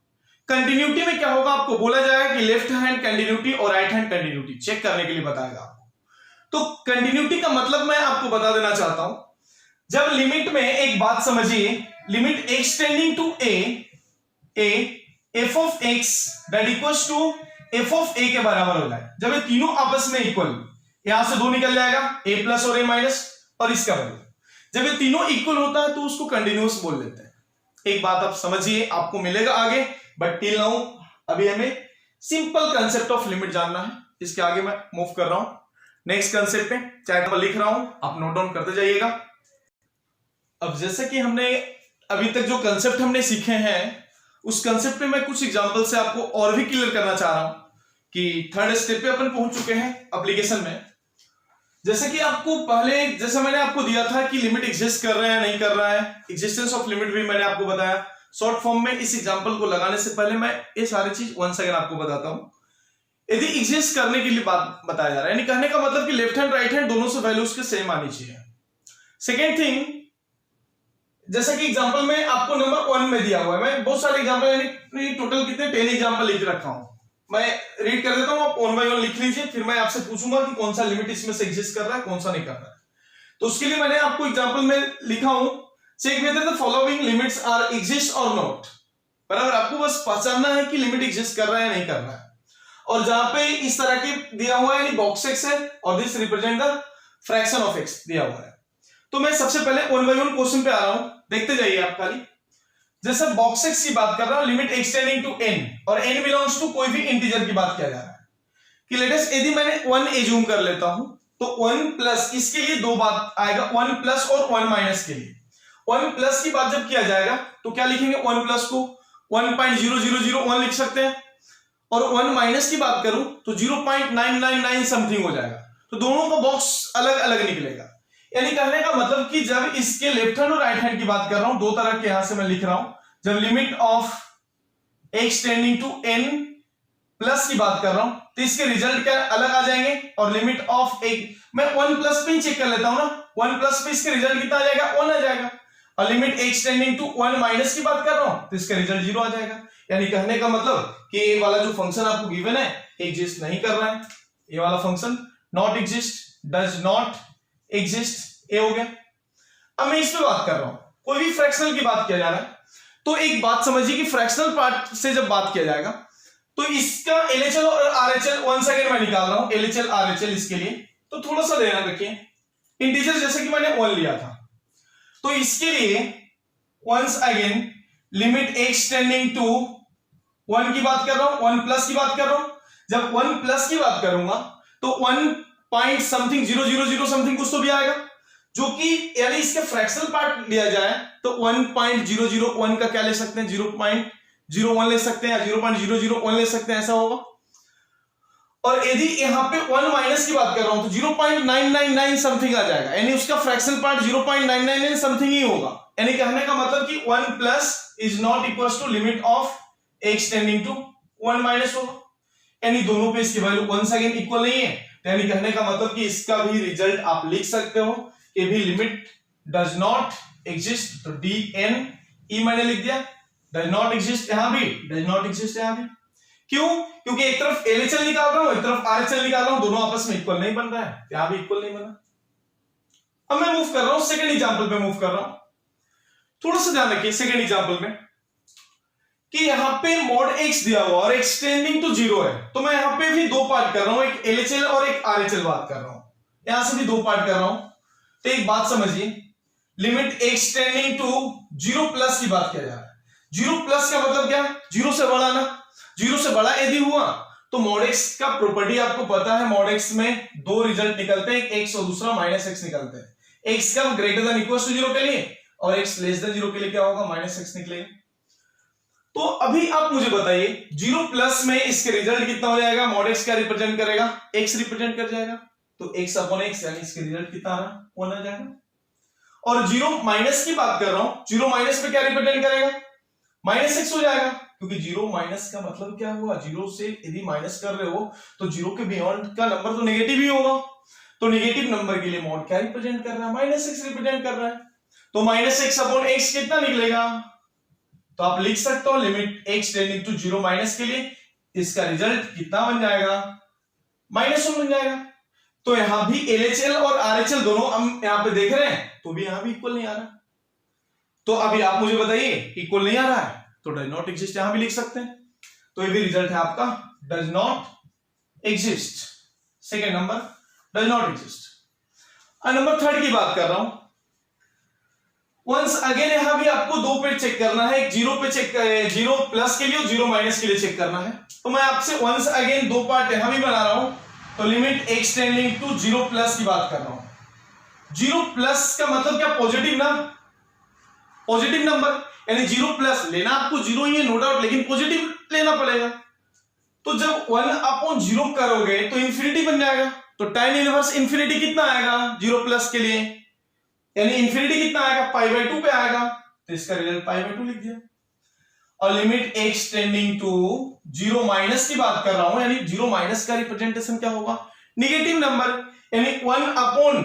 A: कंटिन्यूटी में क्या होगा? आपको बोला जाएगा कि लेफ्ट हैंड कंटिन्यूटी और राइट हैंड कंटिन्यूटी चेक करने के लिए बताएगा आपको। तो कंटिन्यूटी का मतलब मैं आपको बता देना चाहता हूं, जब लिमिट में एक बात समझिए, limit x tending to a f of x that equals to f of a के बराबर हो जाए, जब ये तीनों आपस में इक्वल, यहां से 2 निकल जाएगा, a प्लस और a माइनस, और इसका वैल्यू, जब ये तीनों इक्वल होता है तो उसको कंटिन्यूअस बोल लेते हैं। एक बात आप समझिए, आपको मिलेगा आगे, बट टिल नाउ अभी हमें सिंपल कंसेप्ट ऑफ लिमिट जानना है। इसके आगे मैं मूव कर रहा हूं नेक्स्ट कंसेप्ट पे, चैट पर लिख रहा हूं, आप नोट डाउन करते जाइएगा। अब जैसे कि हमने अभी तक जो कंसेप्ट हमने सीखे हैं, उस कंसेप्ट पे मैं कुछ एग्जांपल से आपको और भी क्लियर करना चाह रहा हूं कि थर्ड स्टेप पे अपन पहुंच चुके हैं एप्लीकेशन में। जैसे कि आपको पहले, जैसे मैंने आपको दिया था कि लिमिट एग्जिस्ट कर रहा है नहीं कर रहा है, एग्जिस्टेंस ऑफ लिमिट भी मैंने आपको बताया शॉर्ट फॉर्म में। इस एग्जांपल को लगाने से पहले मैं ये सारी चीज वन सेकंड आपको बताता हूं। यदि एग्जिस्ट करने के लिए बात बताया जा रहा है, यानी कहने का मतलब कि लेफ्ट हैंड राइट हैंड दोनों से वैल्यूज के सेम आनी चाहिए। सेकेंड थिंग, जैसा कि एग्जांपल में आपको नंबर 1 में दिया हुआ है, मैं बहुत सारे एग्जांपल, यानी टोटल कितने 10 एग्जांपल लिख रखा हूं, मैं रीड कर देता हूं, आप 1 बाय 1 लिख लीजिए, फिर मैं आपसे पूछूंगा कि कौन सा लिमिट इसमें से एग्जिस्ट कर रहा है, कौन सा नहीं कर रहा है। तो उसके लिए मैंने आपको एग्जांपल में लिखा हूं, check whether the following limits are exist और नॉट। बराबर, आपको बस पहचानना है कि लिमिट एग्जिस्ट कर रहा है नहीं कर रहा है। और जहां पे इस तरह के दिया हुआ है, यानी बॉक्स एक्स है और this represent the fraction of x दिया हुआ है। तो मैं सबसे पहले 1 बाय 1 क्वेश्चन पे आ रहा हूं, देखते जाइए आप खाली। जैसे बॉक्स एक्स की बात कर रहा हूं, limit x tending to n, और n बिलोंग्स टू कोई भी इंटीजर की बात किया जा रहा है कि लेटेस्ट यदि मैंने 1 एज्यूम कर लेता हूं, तो 1 प्लस, इसके लिए दो बात आएगा, 1 प्लस और 1 माइनस के लिए। 1 प्लस की बात जब किया जाएगा तो क्या लिखेंगे? 1 प्लस को 1.0001 लिख सकते हैं, और 1 माइनस की बात करूं तो 0.999 समथिंग हो जाएगा। तो दोनों का बॉक्स अलग अलग निकलेगा। यानी कहने का मतलब कि जब इसके लेफ्ट हैंड और राइट हैंड की बात कर रहा हूं, दो तरह के यहां से मैं लिख रहा हूं, जब limit of x tending to n plus की बात कर रहा हूं, तो इसके रिजल्ट क्या अलग आ जाएंगे, और लिमिट ऑफ एक, मैं 1 प्लस पे ही चेक कर लेता हूं ना, 1 प्लस पे इसके रिजल्ट कितना आ जाएगा? 1 आ जाएगा। और limit x tending to 1 minus की बात कर रहा हूं, तो इसका रिजल्ट 0 आ जाएगा। यानी कहने का मतलब कि ये वाला जो फंक्शन आपको गिवन है एग्जिस्ट नहीं कर रहा है, ये वाला function not exist, does not exist, ये हो गया। अब मैं इस पे बात कर रहा हूं, कोई भी फ्रैक्शनल की बात किया जा रहा है, तो एक बात समझिए कि फ्रैक्शनल पार्ट से जब बात किया जाएगा तो इसका LHL और RHL 1 सेकंड में निकाल रहा हूं, LHL RHL इसके लिए, तो थोड़ा सा ध्यान रखिए। इंटीजर जैसे कि मैंने 1 लिया था, तो इसके लिए once again limit x tending to 1 की बात कर रहा हूं, 1 प्लस की बात कर रहा हूं। जब 1 प्लस की बात करूंगा तो 1 पॉइंट समथिंग 000 समथिंग कुछ तो भी आएगा, जो कि यानी इसके फ्रैक्शनल पार्ट लिया जाए तो 1.001 का क्या ले सकते हैं? 0.01 ले सकते हैं, या 0.001 ले सकते हैं, ऐसा होगा। और यदि यहां पे 1 माइनस की बात कर रहा हूं तो 0.999 समथिंग आ जाएगा, यानी उसका फ्रैक्शनल पार्ट 0.999 समथिंग ही होगा। यानी कहने का मतलब कि 1 plus is not equal to limit of x tending to 1 minus होगा, यानी दोनों पे इसकी वैल्यू 1 सेकंड इक्वल नहीं है। यानी कहने का मतलब कि इसका भी रिजल्ट आप लिख सकते हो कि भी लिमिट डज नॉट एग्जिस्ट, तो DNE मैंने लिख दिया, डज नॉट एग्जिस्ट यहां भी, डज नॉट एग्जिस्ट यहां भी। क्यों? क्योंकि एक तरफ LHL निकाल रहा हूं, एक तरफ RHL निकाल रहा हूं, दोनों आपस में इक्वल नहीं बन रहा है, यहां भी इक्वल नहीं बना। अब मैं मूव कर रहा हूं, सेकंड एग्जांपल पे मूव कर रहा हूं। थोड़ा सा ध्यान रखिए सेकंड एग्जांपल में कि यहां पे मॉड x दिया हुआ और x टेंडिंग टू 0 है, तो मैं यहां पे भी दो पार्ट कर रहा हूं, एक LHL और एक RHL बात कर रहा हूं, यहां से भी दो पार्ट कर रहा हूं। तो एक बात समझिए, limit x tending to 0 plus की बात किया जा रहा है। 0 प्लस का मतलब क्या? 0 से बड़ा ना, 0 से बड़ा यदि हुआ तो मॉड x का प्रॉपर्टी आपको पता है, मॉड x में दो रिजल्ट निकलते हैं, एक x और दूसरा -x निकलते हैं। x का ग्रेटर देन इक्वल टू 0 के लिए और x लेस देन 0 के लिए क्या होगा? -x निकलेगा। तो अभी आप मुझे बताइए 0 प्लस में इसके रिजल्ट कितना हो जाएगा? मॉड x क्या रिप्रेजेंट करेगा? x रिप्रेजेंट कर जाएगा, तो x अपॉन x यानी इसके रिजल्ट कितना आ रहा? 1 आ जाएगा। और 0 माइनस की बात कर रहा हूं, 0 माइनस पे क्या रिप्रेजेंट करेगा? -x हो जाएगा, क्योंकि 0 माइनस का मतलब क्या हुआ? 0 से यदि माइनस कर रहे हो तो 0 के बियॉन्ड का नंबर तो नेगेटिव ही होगा, तो नेगेटिव नंबर के लिए मॉड क्या रिप्रेजेंट कर रहा है? -x रिप्रेजेंट कर रहा है, तो -x अपॉन x कितना निकलेगा? तो आप लिख सकते हो limit x tending to 0 minus के लिए इसका रिजल्ट कितना बन जाएगा? -1 बन जाएगा। तो यहां भी LHL और RHL दोनों हम यहां पे देख रहे हैं, तो भी यहां भी इक्वल नहीं आ रहा। तो अभी आप मुझे बताइए इक्वल नहीं आ रहा है तो डज नॉट एग्जिस्ट यहां भी लिख सकते हैं, तो ये भी रिजल्ट है आपका does not exist. Second number does not exist. Number third की बात कर रहा हूं। वंस अगेन यहां भी आपको दो पे चेक करना है, एक 0 पे चेक, 0 प्लस के लिए और 0 माइनस के लिए चेक करना है। तो मैं आपसे वंस अगेन दो पार्ट यहां भी बना रहा हूं, तो limit x tending to 0 plus की बात कर रहा हूं। 0 प्लस का मतलब क्या? पॉजिटिव ना, पॉजिटिव नंबर, यानी 0 प्लस लेना आपको 0 ही है नो डाउट, लेकिन पॉजिटिव लेना पड़ेगा। तो जब 1 अपॉन 0 करोगे तो इंफिनिटी बन जाएगा, तो tan इनवर्स इंफिनिटी कितना आएगा 0 प्लस के लिए? यानी इंफिनिटी कितना आएगा? π/2 पे आएगा, तो इसका रिजल्ट π/2 लिख दिया। और limit x tending to 0 minus की बात कर रहा हूं, यानी 0 माइनस का रिप्रेजेंटेशन क्या होगा? नेगेटिव नंबर, यानी 1 अपॉन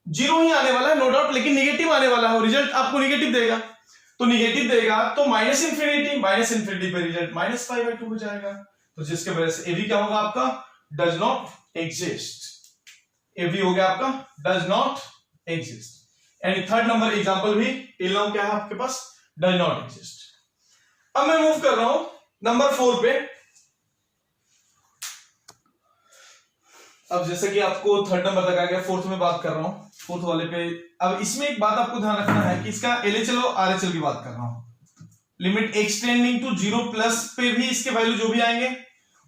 A: 0 ही आने वाला है नो डाउट, लेकिन नेगेटिव आने वाला है, रिजल्ट आपको नेगेटिव देगा। तो नेगेटिव देगा तो माइनस इंफिनिटी पे रिजल्ट -π/2 हो जाएगा, तो जिसके वजह से ए भी क्या होगा आपका? Does not exist. ए भी हो गया आपका डज नॉट एग्जिस्ट। यानी थर्ड नंबर एग्जांपल भी इलाउ क्या है आपके पास? Does not exist. अब मैं मूव कर रहा हूं नंबर 4 पे। अब जैसे कि आपको थर्ड नंबर तक आ गया, फोर्थ में बात कर रहा हूं, फोर्थ वाले पे। अब इसमें एक बात आपको ध्यान रखना है कि इसका LHL और RHL की बात कर रहा हूं। Limit x tending to 0 plus पे भी इसके वैल्यू जो भी आएंगे,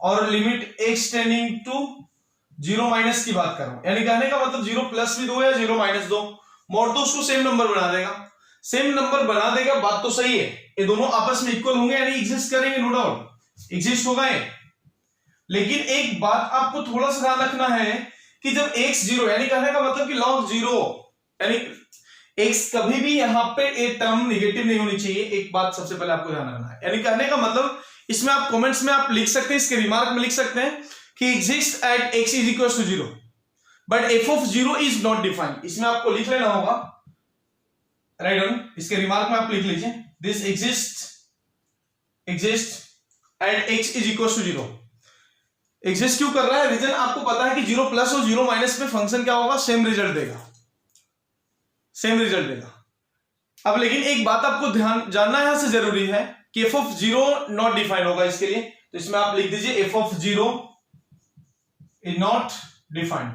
A: और limit x tending to 0 minus की बात कर रहा हूं, यानी कहने का मतलब 0 प्लस भी दो या 0 माइनस दो, मॉड तो उसको सेम नंबर बना देगा, सेम नंबर बना देगा, बात तो सही है, ये दोनों आपस में इक्वल होंगे यानी एग्जिस्ट करेंगे नो डाउट, एग्जिस्ट होगा ये। लेकिन एक बात आपको थोड़ा सा ध्यान रखना है कि जब x 0, यानी कहने का मतलब कि log 0, यानी x कभी भी यहां पे एक टर्म नेगेटिव नहीं होनी चाहिए, एक बात सबसे पहले आपको ध्यान रखना है। यानी कहने का मतलब इसमें आप कमेंट्स में आप लिख सकते हैं, इसके रिमार्क में लिख सकते हैं कि exist at x is equal to 0 but f of 0 is not defined. इसमें आपको लिख लेना होगा, राइट ऑन, इसके रिमार्क में आप लिख लीजिए this exist at x is equal to 0। Exist क्यों कर रहा है? रीजन आपको पता है कि 0 प्लस और 0 माइनस पे फंक्शन क्या होगा? सेम रिजल्ट देगा, सेम रिजल्ट देगा। अब लेकिन एक बात आपको ध्यान जानना यहां से जरूरी है कि f ऑफ 0 नॉट डिफाइंड होगा इसके लिए, तो इसमें आप लिख दीजिए f of 0 is not defined,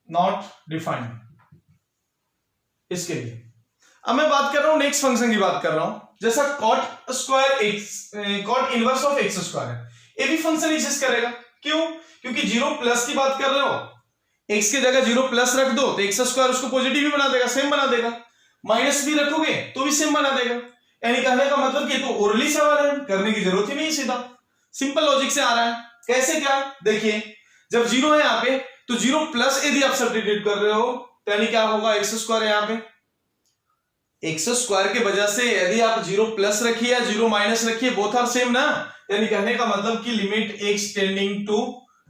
A: not defined इसके लिए। अब मैं बात कर रहा हूं नेक्स्ट फंक्शन की बात कर रहा हूं, जैसा cot square x, cot inverse of x square है, ये भी फंक्शन एग्जिस्ट करेगा। क्यों? क्योंकि 0 प्लस की बात कर रहे हो, x की जगह 0 प्लस रख दो तो x स्क्वायर उसको पॉजिटिव भी बना देगा, सेम बना देगा, माइनस भी रखोगे तो भी सेम बना देगा। यानी कहने का मतलब कि तो ओरली सवाल है, करने की जरूरत ही नहीं, सीधा सिंपल लॉजिक से आ रहा है। कैसे क्या? देखिए जब 0 है यहाँ पे तो 0 प्लस यदि आप सब्स्टिट्यूट कर रहे हो तो यानी क्या होगा? x स्क्वायर है यहाँ पे, x स्क्वायर के वजह से यदि आप 0 प्लस रखिए या 0 माइनस रखिए बोथ आर सेम ना, यानी कहने का मतलब कि limit x tending to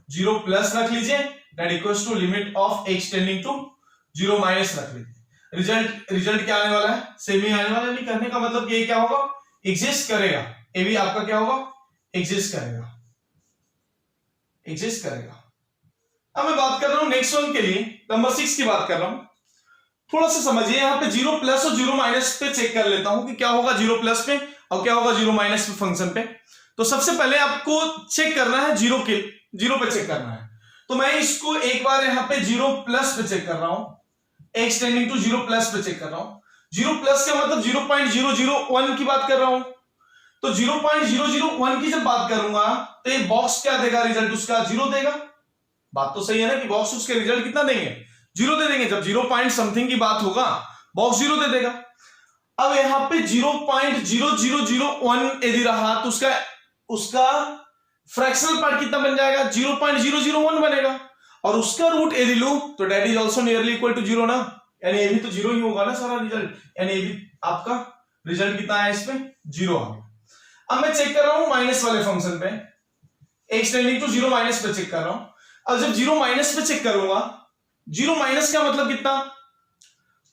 A: 0 plus रख लीजिए that equals to limit of x tending to 0 minus रख लीजिए। रिजल्ट क्या आने वाला है? सेम ही आने वाला है, यानी कहने का मतलब ये क्या होगा? एग्जिस्ट करेगा, ये भी आपका क्या होगा? एग्जिस्ट करेगा, एग्जिस्ट करेगा। अब मैं बात कर रहा हूं नेक्स्ट वन के लिए, नंबर 6 की बात कर रहा हूं। थोड़ा सा समझिए, यहां पे 0 प्लस और 0 माइनस पे चेक कर लेता हूं कि क्या होगा 0 प्लस पे और क्या होगा 0 माइनस पे फंक्शन पे। तो सबसे पहले आपको चेक करना है 0 पे चेक करना है। तो मैं इसको एक बार यहां पे 0 प्लस पे चेक कर रहा हूं, x टेंडिंग टू 0 प्लस पे चेक कर रहा हूं। 0 प्लस का मतलब 0.001 की बात कर रहा हूं। तो 0.001 की जब बात करूंगा तो ये बॉक्स क्या देगा, रिजल्ट उसका 0 देगा। बात तो सही है ना कि बॉक्स उसके रिजल्ट कितना देंगे, 0 दे देंगे। जब 0 पॉइंट समथिंग की बात होगा बॉक्स 0 दे देगा। अब यहां पे 0.0001 यदि रहा तो उसका फ्रैक्शनल पार्ट कितना बन जाएगा, 0.001 बनेगा। और उसका रूट यदि लूं तो that is also nearly equal to 0 ना, यानी ये भी तो 0 ही होगा ना सारा रिजल्ट, यानी ये भी आपका रिजल्ट कितना है इसमें 0 आ गया। अब मैं चेक कर रहा हूं माइनस वाले फंक्शन पे, x टेंडिंग टू 0 माइनस पे चेक कर रहा हूं। अब जब 0 माइनस पे चेक करूंगा, 0 माइनस का मतलब कितना,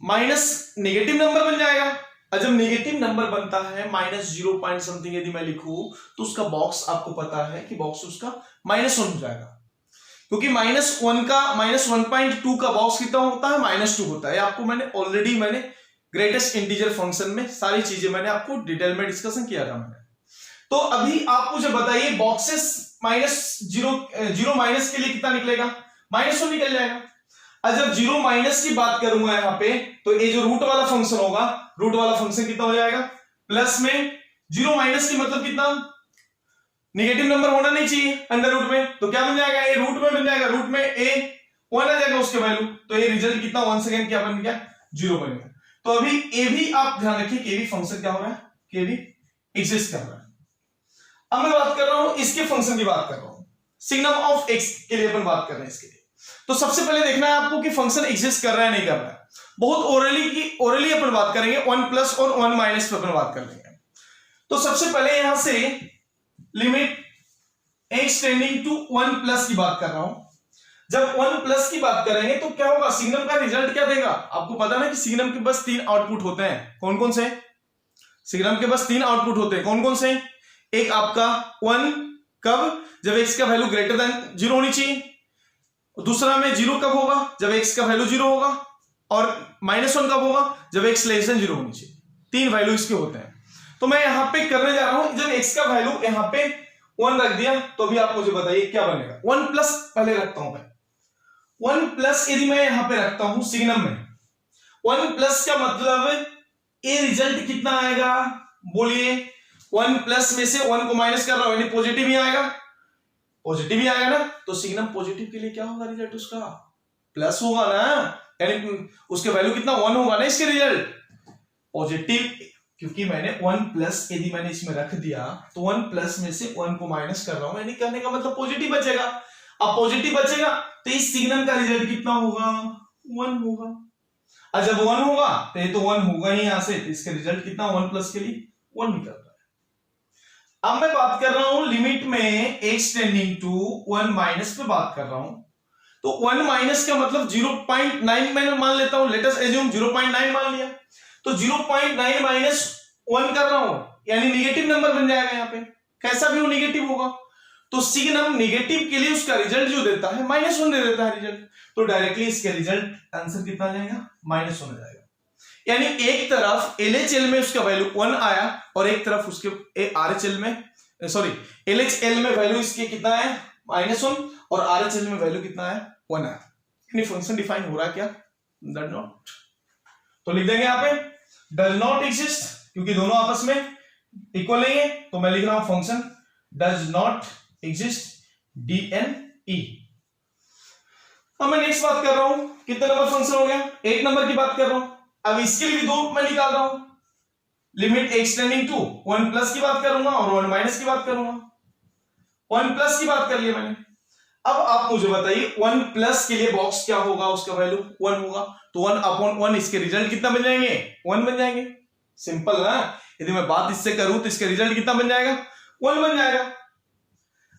A: माइनस नेगेटिव नंबर बन जाएगा। और जब नेगेटिव नंबर बनता है माइनस 0 पॉइंट समथिंग यदि मैं लिखूं तो उसका बॉक्स आपको पता है कि बॉक्स उसका -1 हो जाएगा, क्योंकि -1 का -1.2 का बॉक्स कितना होता है, -2 होता है। आपको मैंने ग्रेटेस्ट इंटीजर फंक्शन में सारी चीजें मैंने आपको डिटेल में डिस्कशन किया था मैंने। तो अभी आप मुझे बताइए बॉक्सेस जीरो माइनस के लिए कितना निकलेगा, -1 निकल जाएगा। और जब 0 माइनस की बात करूंगा यहां पे तो ये जो रूट वाला फंक्शन होगा, रूट वाला फंक्शन कितना हो जाएगा, प्लस में 0 माइनस की मतलब कितना, नेगेटिव नंबर होना नहीं चाहिए अंडर रूट में, तो क्या बन जाएगा, ए रूट में बन जाएगा, रूट में ए 1 आ जाएगा उसके वैल्यू, तो ये रिजल्ट कितना 1 सेकेंड क्या बन गया, 0 बन गया। तो अभी ए भी आप ध्यान रखिए, के भी फंक्शन क्या हो रहा है, के भी एग्जिस्ट कर रहा है। अब मैं बात कर रहा हूं इसके फंक्शन की बात कर रहा हूं, सिग्नम ऑफ एक्स के लिए अपन बात कर रहे हैं इसके लिए। तो सबसे पहले देखना है आपको कि फंक्शन एग्जिस्ट कर रहा है नहीं कर रहा है। बहुत ओरली अपन बात करेंगे, 1 प्लस और 1 माइनस पे अपन बात कर लेंगे। तो सबसे पहले यहां से limit x tending to 1 plus की बात कर रहा हूं। जब 1 प्लस की बात करेंगे तो क्या होगा, सिग्नम का रिजल्ट क्या देगा, आपको पता ना कि सिग्नम के बस 3 आउटपुट होते हैं, कौन कौन से, सिग्नम के बस 3 आउटपुट होते हैं, कौन कौन से, एक आपका 1 कब, जब x का वैल्यू ग्रेटर देन 0 होनी चाहिए, दूसरा में 0 कब होगा, जब x का वैल्यू 0 होगा, और -1 कब होगा, जब x लेस देन 0 होनी चाहिए। 3 वैल्यू इसके होते हैं। तो मैं यहां पे करने जा रहा हूं, जब x का वैल्यू यहां पे 1 रख दिया तो भी आप मुझे बताइए क्या बनेगा। 1 प्लस पहले रखता हूं मैं, 1 प्लस यदि मैं यहां पे रखता हूं सिग्नम में, 1 प्लस का मतलब ये रिजल्ट कितना आएगा, बोलिए। 1 प्लस में से 1 को माइनस कर रहा हूं, यानी पॉजिटिव ही आएगा, पॉजिटिव ही आएगा ना, तो सिग्नम पॉजिटिव के लिए क्या होगा रिजल्ट उसका, प्लस होगा ना, यानी उसके वैल्यू कितना 1 होगा ना इसके रिजल्ट पॉजिटिव, क्योंकि मैंने 1 प्लस यदि मैंने इसमें रख दिया तो 1 प्लस में से 1 को माइनस कर रहा हूं, यानी कहने का मतलब पॉजिटिव बचेगा। अब पॉजिटिव बचेगा तो इस सिग्नम का रिजल्ट कितना होगा, 1 होगा। और जब 1 होगा तो ये तो 1 होगा ही यहां से, तो इसका रिजल्ट कितना 1 प्लस के लिए 1 निकल रहा है। अब मैं बात कर रहा हूं लिमिट में x टेंडिंग टू 1 माइनस पे बात कर रहा हूं, तो 1 माइनस का मतलब 0.9 मैंने मान लेता हूं, लेट अस एज्यूम 0.9 मान लिया, तो 0.9 माइनस 1 कर रहा हूं, यानी नेगेटिव नंबर बन जाएगा यहाँ पे, कैसा भी वो नेगेटिव होगा। तो सिग्नम नेगेटिव के लिए उसका रिजल्ट जो देता है -1 दे देता है रिजल्ट, तो डायरेक्टली इसके रिजल्ट आंसर कितना आ जाएगा, -1 हो जाएगा। यानी एक तरफ LHL में उसका वैल्यू 1 आया और एक तरफ उसके RHL में, सॉरी LHL में वैल्यू इसके कितना है -1 और RHL में वैल्यू कितना है 1 है, यानी फंक्शन डिफाइन हो रहा है क्या, डज नॉट। तो लिख देंगे यहां पे डज नॉट एग्जिस्ट, क्योंकि दोनों आपस में इक्वल नहीं है, तो मैं लिख रहा हूं function does not exist DNE। अब मैं नेक्स्ट बात कर रहा हूं, कितने नंबर फंक्शन हो गया, 8 नंबर की बात कर रहा हूं। अब इसके लिए भी 2 मैं निकाल रहा हूं, limit x tending to 1 plus की बात करूंगा और 1 माइनस की बात करूंगा। 1 प्लस की बात कर लिया मैंने। अब आप मुझे बताइए 1 प्लस के लिए बॉक्स क्या होगा, उसका वैल्यू 1 होगा, तो 1/1 इसके रिजल्ट कितना बन जाएंगे, 1 बन जाएंगे, सिंपल ना। यदि मैं बात इससे करूं तो इसका रिजल्ट कितना बन जाएगा, 1 बन जाएगा।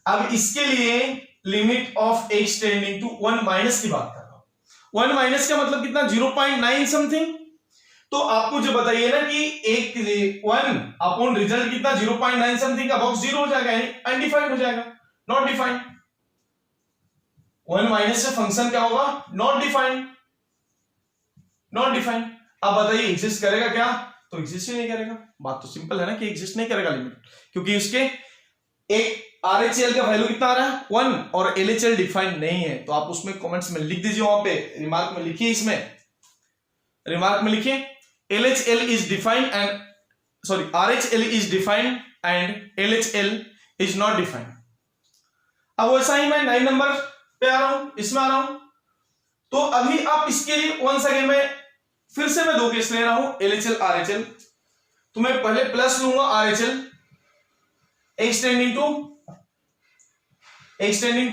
A: अब इसके लिए limit of x tending to 1 minus की बात कर रहा हूं, 1 माइनस का मतलब कितना 0.9 समथिंग, तो आपको जो बताइए ना कि एक 1 अपॉन रिजल्ट कितना 0.9 समथिंग का बॉक्स 0 हो जाएगा, यानी अनडिफाइंड हो जाएगा, नॉट डिफाइंड। 1 माइनस से फंक्शन क्या होगा, नॉट डिफाइंड, नॉट डिफाइंड। अब बताइए एग्जिस्ट करेगा क्या, तो एग्जिस्ट ही नहीं करेगा। बात तो सिंपल है ना कि एग्जिस्ट नहीं करेगा लिमिट, क्योंकि उसके एक RHL का वैल्यू कितना आ रहा है 1 और LHL डिफाइंड नहीं है। तो आप उसमें कमेंट्स में लिख दीजिए, वहां पे रिमार्क में लिखिए, इसमें रिमार्क में लिखिए LHL is defined and sorry RHL is defined and LHL is not defined। अब वैसा ही मैं 9 नंबर पे आ रहा हूं, इसमें आ रहा हूं। तो अभी आप इसके लिए वंस अगेन मैं फिर से मैं 2 केस ले रहा हूं, LHL RHL। तो मैं पहले प्लस लूंगा RHL एक्सटेंडिंग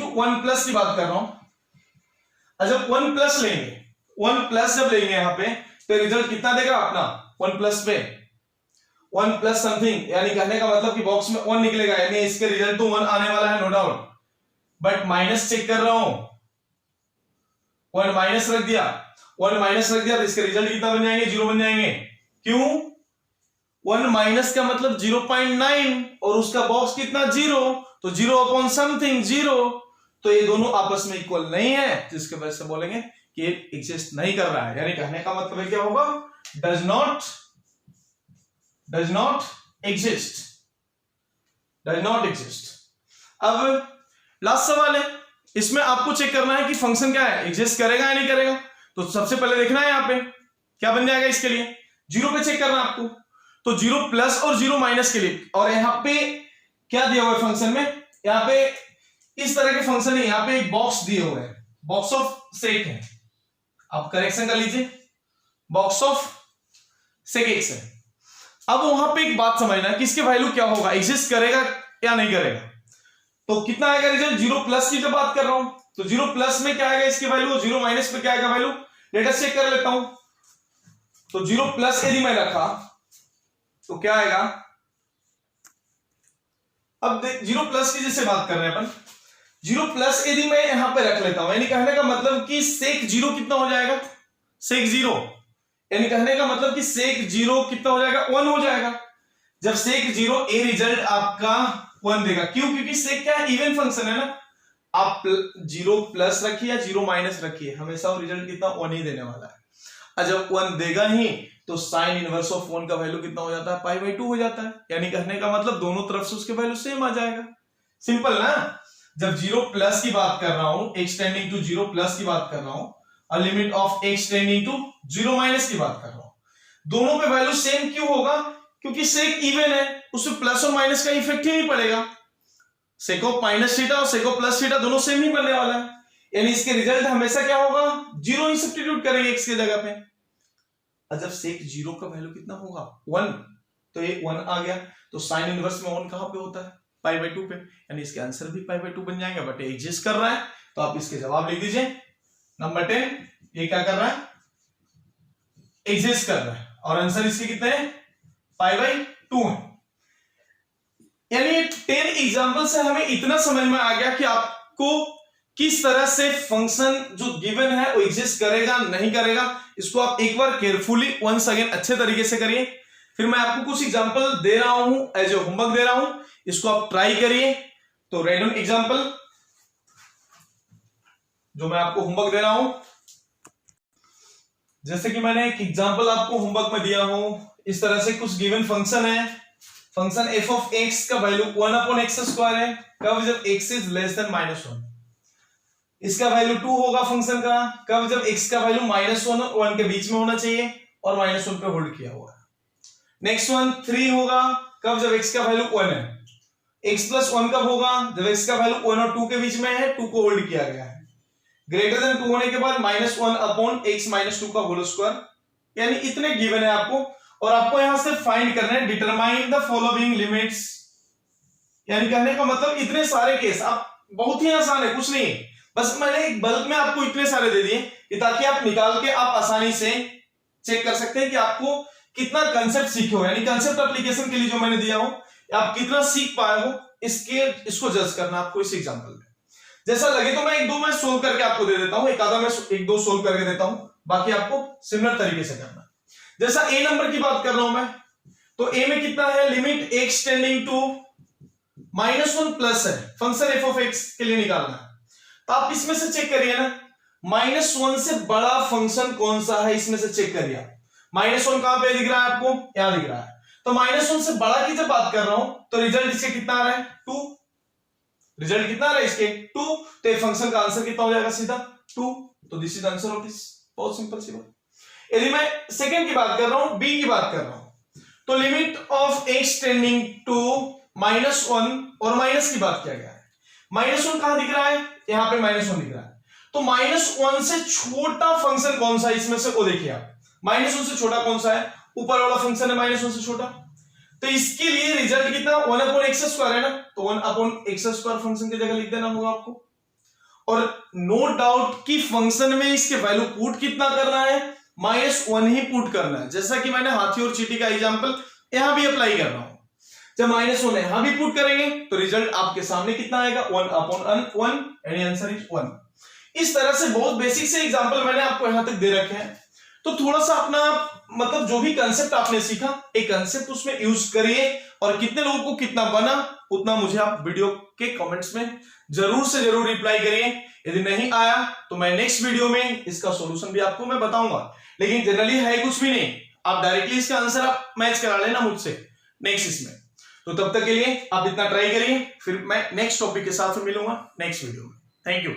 A: टू 1 प्लस की बात कर रहा हूं। जब 1 प्लस लेंगे, 1 प्लस जब लेंगे यहां पे, तो रिजल्ट कितना देगा अपना 1 प्लस पे 1 प्लस समथिंग, यानी कहने का मतलब कि बॉक्स में 1 निकलेगा, यानी इसके रिजल्ट तो 1 आने वाला है no doubt, but minus check कर रहा हूं, 1 माइनस रख दिया, 1 माइनस रख दिया तो इसके रिजल्ट कितना बन जाएंगे, 0 बन जाएंगे। क्यों, 1 माइनस का मतलब 0.9 और उसका बॉक्स कितना 0, तो 0 अपॉन समथिंग 0, तो ये दोनों आपस में इक्वल नहीं है, जिसके वजह से बोलेंगे कि ये एग्जिस्ट नहीं कर रहा है। यानी कहने का मतलब क्या होगा, does not exist, does not exist. अब लास्ट सवाल है, इसमें आपको चेक करना है कि फंक्शन क्या है, एग्जिस्ट करेगा या नहीं करेगा। तो सबसे पहले देखना है यहाँ पे क्या बन जाएगा, इसके लिए 0 पे चेक करना है आपको। तो 0 प्लस और 0 माइनस के लिए, और यहाँ पे क्या दिया हुआ है फंक्शन में, यहाँ पे इस तरह के फंक्शन है, यहाँ पे एक बॉक्स दिए हुए हैं, बॉक्स ऑफ सेक है, आप करेक्शन कर लीजिए, बॉक्स ऑफ सेक एक्स है। अब वहां पे एक बात समझना कि इसके वैल्यू क्या होगा, एग्जिस्ट करेगा या नहीं करेगा। तो कितना आएगा रिजल्ट, 0 प्लस की जब बात कर रहा हूं, तो 0 प्लस में क्या आएगा इसकी वैल्यू, 0 माइनस में क्या आएगा वैल्यू, लेट अस चेक कर लेता हूं। तो 0 प्लस यदि मैं रखा तो क्या आएगा, अब 0 प्लस की जैसे बात कर रहे हैं अपन, 0 प्लस यदि मैं यहां पे रख लेता हूं, यानी कहने का मतलब कि सेक 0 कितना हो जाएगा, सेक 0, यानी कहने का मतलब कि सेक 0 कितना हो जाएगा, 1 हो जाएगा। जब सेक 0 ए रिजल्ट आपका 1 देगा, क्यों, क्योंकि सेक क्या है, इवन फंक्शन है ना, आप 0 प्लस रखिए या 0 माइनस रखिए, हमेशा वो रिजल्ट कितना 1 ही देने वाला है। और जब 1 देगा ही तो साइन इनवर्स ऑफ 1 का वैल्यू कितना हो जाता है, π/2 हो जाता है। यानी कहने का मतलब दोनों तरफ से उसके वैल्यू सेम आ जाएगा, सिंपल ना। जब 0 प्लस की बात कर रहा हूं, x टेंडिंग टू 0 प्लस की बात कर रहा हूं, और limit of x tending to 0 minus की बात कर रहा हूं, दोनों पे वैल्यू सेम क्यों होगा, क्योंकि सेक इवन है, उसमें प्लस और माइनस का इफेक्ट ही नहीं पड़ेगा। सेको माइनस थीटा और सेको प्लस थीटा दोनों सेम ही बनने वाला है, यानी इसके रिजल्ट हमेशा क्या होगा, 0 ही सब्स्टिट्यूट करेंगे x की जगह पे। और जब सेक 0 का वैल्यू कितना होगा 1, तो ये 1 आ गया, तो साइन इनवर्स में 1 कहां पे होता है, π/2 पे, यानी इसके आंसर भी π/2 बन जाएंगे, बट एग्जिस्ट कर रहा है, तो आप इसके जवाब लिख दीजिए। नंबर 10 ये क्या कर रहा है, एग्जिस्ट कर रहा है, और आंसर इसके कितने हैं, π/2 है। यानी 10 एग्जांपल से हमें इतना समझ में आ गया कि आपको किस तरह से फंक्शन जो गिवन है वो एग्जिस्ट करेगा नहीं करेगा। इसको आप एक बार केयरफुली वंस अगेन अच्छे तरीके से करिए, फिर मैं आपको कुछ एग्जांपल दे रहा हूं, एज ए होमवर्क दे रहा हूं, इसको आप ट्राई करिए। तो राइट डाउन एग्जांपल जो मैं आपको होमवर्क दे रहा हूं, जैसे कि मैंने एक एग्जांपल आपको होमवर्क में दिया हूं, इस तरह से कुछ गिवन फंक्शन है, फंक्शन f ऑफ x का वैल्यू 1/x² है, कब, जब x इज लेस देन -1। इसका वैल्यू 2 होगा फंक्शन का, कब, जब x का वैल्यू -1 और 1 के बीच में होना चाहिए और -1 पे होल्ड किया हुआ है। नेक्स्ट वन 3 होगा, कब, जब x का वैल्यू 1 है। x + 1 कब होगा, जब x का वैल्यू 1 और 2 के बीच में है, 2 को होल्ड किया गया है। ग्रेटर देन 2 होने के बाद -1/x - 2 का होल स्क्वायर, यानी इतने गिवन है आपको, और आपको यहां से फाइंड करना है डिटरमाइन द फॉलोइंग लिमिट्स। यानी कहने का मतलब इतने सारे केस, आप बहुत ही आसान है, कुछ नहीं, बस मैंने एक बल्क में आपको इतने सारे दे दिए ताकि आप निकाल के आप आसानी से चेक कर सकते हैं कि आपको कितना कंसेप्ट सीखे हो, यानी कंसेप्ट एप्लीकेशन के लिए जो मैंने दिया हो आप कितना सीख पाए हो, इसको जज करना आपको इस एग्जांपल में। जैसा लगे तो मैं 1-2 मैं सोल्व करके आपको दे देता हूं, एक आधा मैं 1-2 सोल्व करके देता हूं, बाकी आपको सिमिलर तरीके से करना। जैसा ए नंबर की बात कर रहा हूं मैं, तो ए में कितना है, limit x tending to -1 plus है, फंक्शन एफ ऑफ एक्स के लिए निकालना है। तो आप इसमें से चेक करिए ना, -1 से बड़ा फंक्शन कौन सा है, इसमें से चेक करिए। -1 कहां पे दिख रहा है आपको, यहां दिख रहा है। तो -1 से बड़ा की जब बात कर रहा हूं तो रिजल्ट इसके कितना आ रहा है, 2। रिजल्ट कितना आ रहा है इसके 2, तो ये फंक्शन का आंसर कितना हो जाएगा, सीधा 2। तो this is answer of this, बहुत सिंपल सी बात। यदि मैं सेकंड की बात कर रहा हूं, बी की बात कर रहा हूं, तो limit of x tending to -1 और माइनस की बात किया गया है। -1 कहां दिख रहा है, यहां पे -1 दिख रहा है। तो -1 से छोटा फंक्शन कौन सा है इसमें से, वो देखिए आप, -1 से छोटा कौन सा है, ऊपर वाला फंक्शन है -1 से छोटा। तो इसके लिए रिजल्ट कितना, 1/x² है ना, तो 1/x² फंक्शन की जगह लिख देना होगा आपको। और नो डाउट कि फंक्शन में इसके वैल्यू पुट कितना करना है, -1 ही पुट करना है। जैसा कि मैंने हाथी और चींटी का एग्जांपल यहां भी अप्लाई कर रहा हूं। जब -1 यहां भी पुट करेंगे तो रिजल्ट आपके सामने कितना आएगा, 1/1, एंड आंसर इज 1। इस तरह से बहुत बेसिक से एग्जांपल मैंने आपको यहां तक दे रखे हैं। तो थोड़ा सा अपना मतलब जो भी कंसेप्ट आपने सीखा, एक कंसेप्ट उसमें यूज करिए, और कितने लोगों को कितना बना उतना मुझे आप वीडियो के कमेंट्स में जरूर से जरूर रिप्लाई करिए। यदि नहीं आया तो मैं नेक्स्ट वीडियो में इसका सॉल्यूशन भी आपको मैं बताऊंगा, लेकिन जनरली है कुछ भी नहीं, आप डायरेक्टली इसका आंसर आप मैच करा लेना मुझसे नेक्स्ट इसमें। तो तब तक के लिए आप इतना ट्राई करिए, फिर मैं नेक्स्ट टॉपिक के साथ मिलूंगा नेक्स्ट वीडियो में। Thank you.